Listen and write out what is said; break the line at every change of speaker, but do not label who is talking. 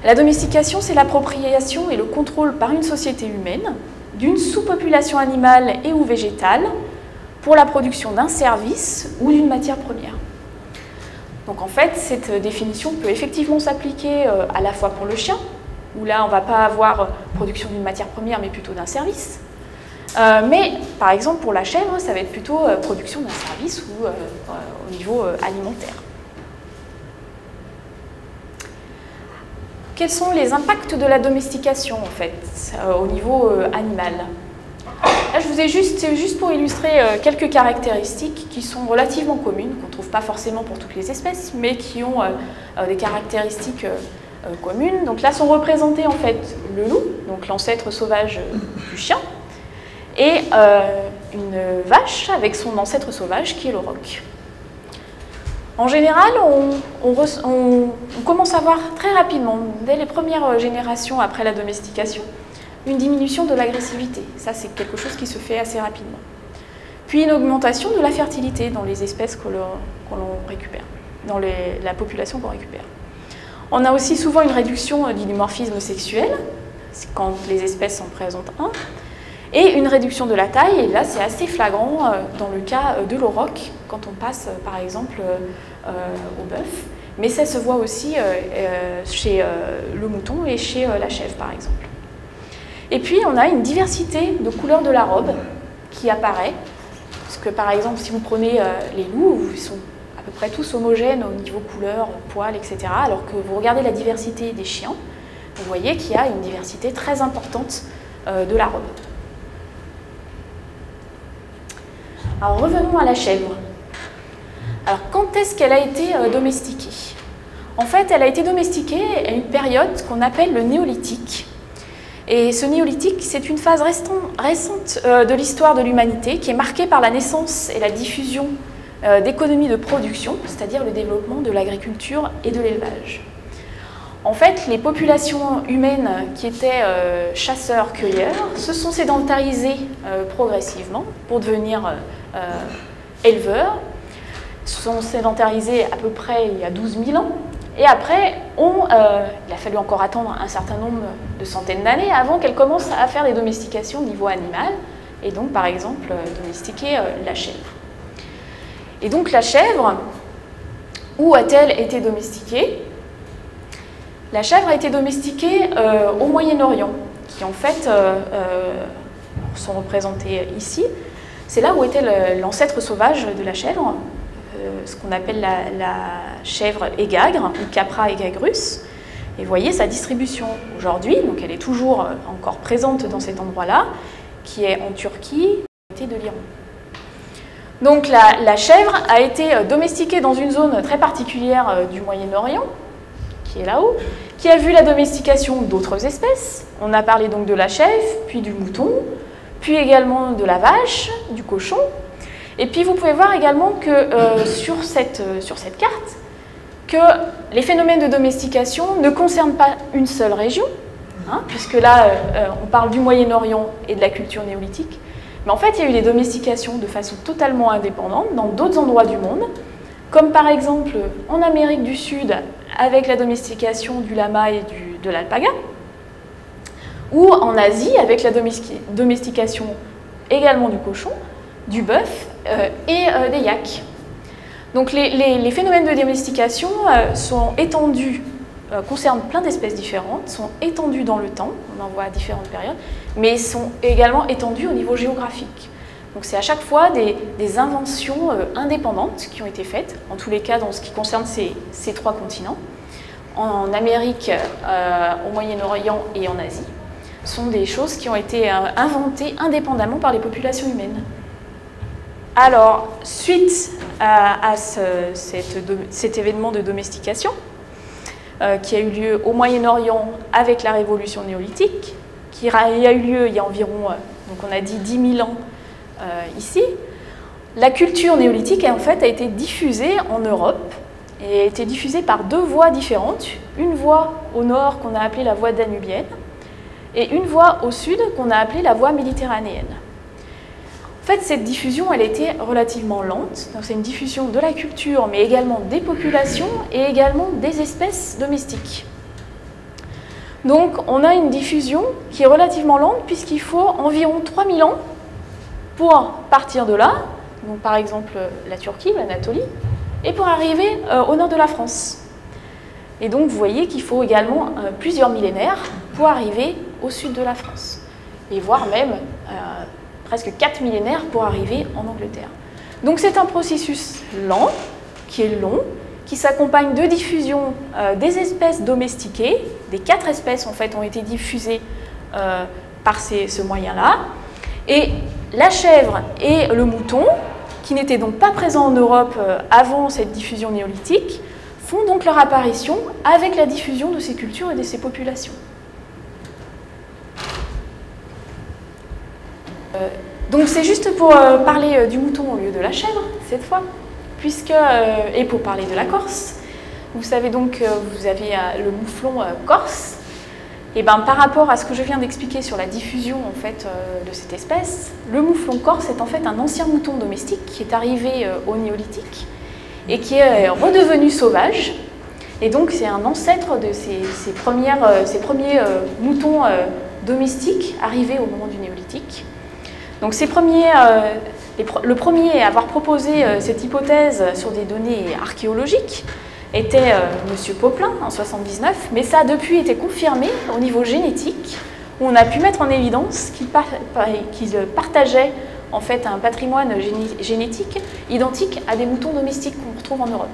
La domestication, c'est l'appropriation et le contrôle par une société humaine d'une sous-population animale et ou végétale pour la production d'un service ou d'une matière première. Donc en fait, cette définition peut effectivement s'appliquer à la fois pour le chien, où là on ne va pas avoir production d'une matière première mais plutôt d'un service. Mais par exemple pour la chèvre, ça va être plutôt production d'un service ou au niveau alimentaire. Quels sont les impacts de la domestication en fait au niveau animal? Là, je vous ai juste pour illustrer quelques caractéristiques qui sont relativement communes, qu'on ne trouve pas forcément pour toutes les espèces, mais qui ont des caractéristiques communes. Donc là sont représentés en fait le loup, donc l'ancêtre sauvage du chien, et une vache avec son ancêtre sauvage qui est l'auroch. En général, on commence à voir très rapidement, dès les premières générations après la domestication, une diminution de l'agressivité. Ça, c'est quelque chose qui se fait assez rapidement. Puis une augmentation de la fertilité dans les espèces que l'on récupère, dans la population qu'on récupère. On a aussi souvent une réduction du dimorphisme sexuel, quand les espèces en présentent un, et une réduction de la taille, et là c'est assez flagrant dans le cas de l'auroch, quand on passe par exemple au bœuf, mais ça se voit aussi chez le mouton et chez la chèvre par exemple. Et puis on a une diversité de couleurs de la robe qui apparaît, parce que par exemple si vous prenez les loups, ils sont à peu près tous homogènes au niveau couleur, poils, etc. Alors que vous regardez la diversité des chiens, vous voyez qu'il y a une diversité très importante de la robe. Alors revenons à la chèvre. Alors quand est-ce qu'elle a été domestiquée? En fait, elle a été domestiquée à une période qu'on appelle le néolithique. Et ce néolithique, c'est une phase récente de l'histoire de l'humanité qui est marquée par la naissance et la diffusion d'économies de production, c'est-à-dire le développement de l'agriculture et de l'élevage. En fait, les populations humaines qui étaient chasseurs-cueilleurs se sont sédentarisées progressivement pour devenir éleveurs, se sont sédentarisées à peu près il y a 12 000 ans, et après, il a fallu encore attendre un certain nombre de centaines d'années avant qu'elles commencent à faire des domestications au niveau animal, et donc par exemple domestiquer la chèvre. Et donc la chèvre, où a-t-elle été domestiquée? La chèvre a été domestiquée au Moyen-Orient, qui en fait sont représentés ici. C'est là où était l'ancêtre sauvage de la chèvre, ce qu'on appelle la chèvre égagre, ou Capra aegagrus. Et vous voyez sa distribution aujourd'hui, donc elle est toujours encore présente dans cet endroit-là, qui est en Turquie, et de l'Iran. Donc la chèvre a été domestiquée dans une zone très particulière du Moyen-Orient, qui est là-haut, qui a vu la domestication d'autres espèces. On a parlé donc de la chèvre, puis du mouton, puis également de la vache, du cochon. Et puis vous pouvez voir également que sur cette carte, que les phénomènes de domestication ne concernent pas une seule région, hein, puisque là on parle du Moyen-Orient et de la culture néolithique, mais en fait il y a eu des domestications de façon totalement indépendante dans d'autres endroits du monde, comme par exemple en Amérique du Sud avec la domestication du lama et de l'alpaga, ou en Asie avec la domestication également du cochon, du bœuf et des yaks. Donc les phénomènes de domestication sont étendus, concernent plein d'espèces différentes, sont étendus dans le temps, on en voit à différentes périodes, mais sont également étendus au niveau géographique. Donc c'est à chaque fois des inventions indépendantes qui ont été faites, en tous les cas dans ce qui concerne ces trois continents, en Amérique, au Moyen-Orient et en Asie. Ce sont des choses qui ont été inventées indépendamment par les populations humaines. Alors, suite à cet événement de domestication, qui a eu lieu au Moyen-Orient avec la révolution néolithique, qui a eu lieu il y a environ, donc on a dit 10 000 ans ici, la culture néolithique en fait a été diffusée en Europe et a été diffusée par deux voies différentes. Une voie au nord qu'on a appelée la voie danubienne et une voie au sud qu'on a appelée la voie méditerranéenne. En fait, cette diffusion, elle était relativement lente. C'est une diffusion de la culture, mais également des populations et également des espèces domestiques. Donc on a une diffusion qui est relativement lente puisqu'il faut environ 3000 ans pour partir de là, donc par exemple la Turquie, l'Anatolie, et pour arriver au nord de la France. Et donc vous voyez qu'il faut également plusieurs millénaires pour arriver au sud de la France, et voire même presque 4 millénaires pour arriver en Angleterre. Donc c'est un processus lent, qui est long, qui s'accompagne de diffusion des espèces domestiquées. Des 4 espèces en fait ont été diffusées par ce moyen-là. Et la chèvre et le mouton, qui n'étaient donc pas présents en Europe avant cette diffusion néolithique, font donc leur apparition avec la diffusion de ces cultures et de ces populations. Donc c'est juste pour parler du mouton au lieu de la chèvre, cette fois, et pour parler de la Corse. Vous savez donc que vous avez le mouflon corse. Et ben, par rapport à ce que je viens d'expliquer sur la diffusion en fait, de cette espèce, le mouflon corse est en fait un ancien mouton domestique qui est arrivé au néolithique et qui est redevenu sauvage. Et donc c'est un ancêtre de ces premiers moutons domestiques arrivés au moment du néolithique. Donc le premier à avoir proposé cette hypothèse sur des données archéologiques était M. Popelin en 1979, mais ça a depuis été confirmé au niveau génétique, où on a pu mettre en évidence qu'il partageait en fait un patrimoine génétique identique à des moutons domestiques qu'on retrouve en Europe.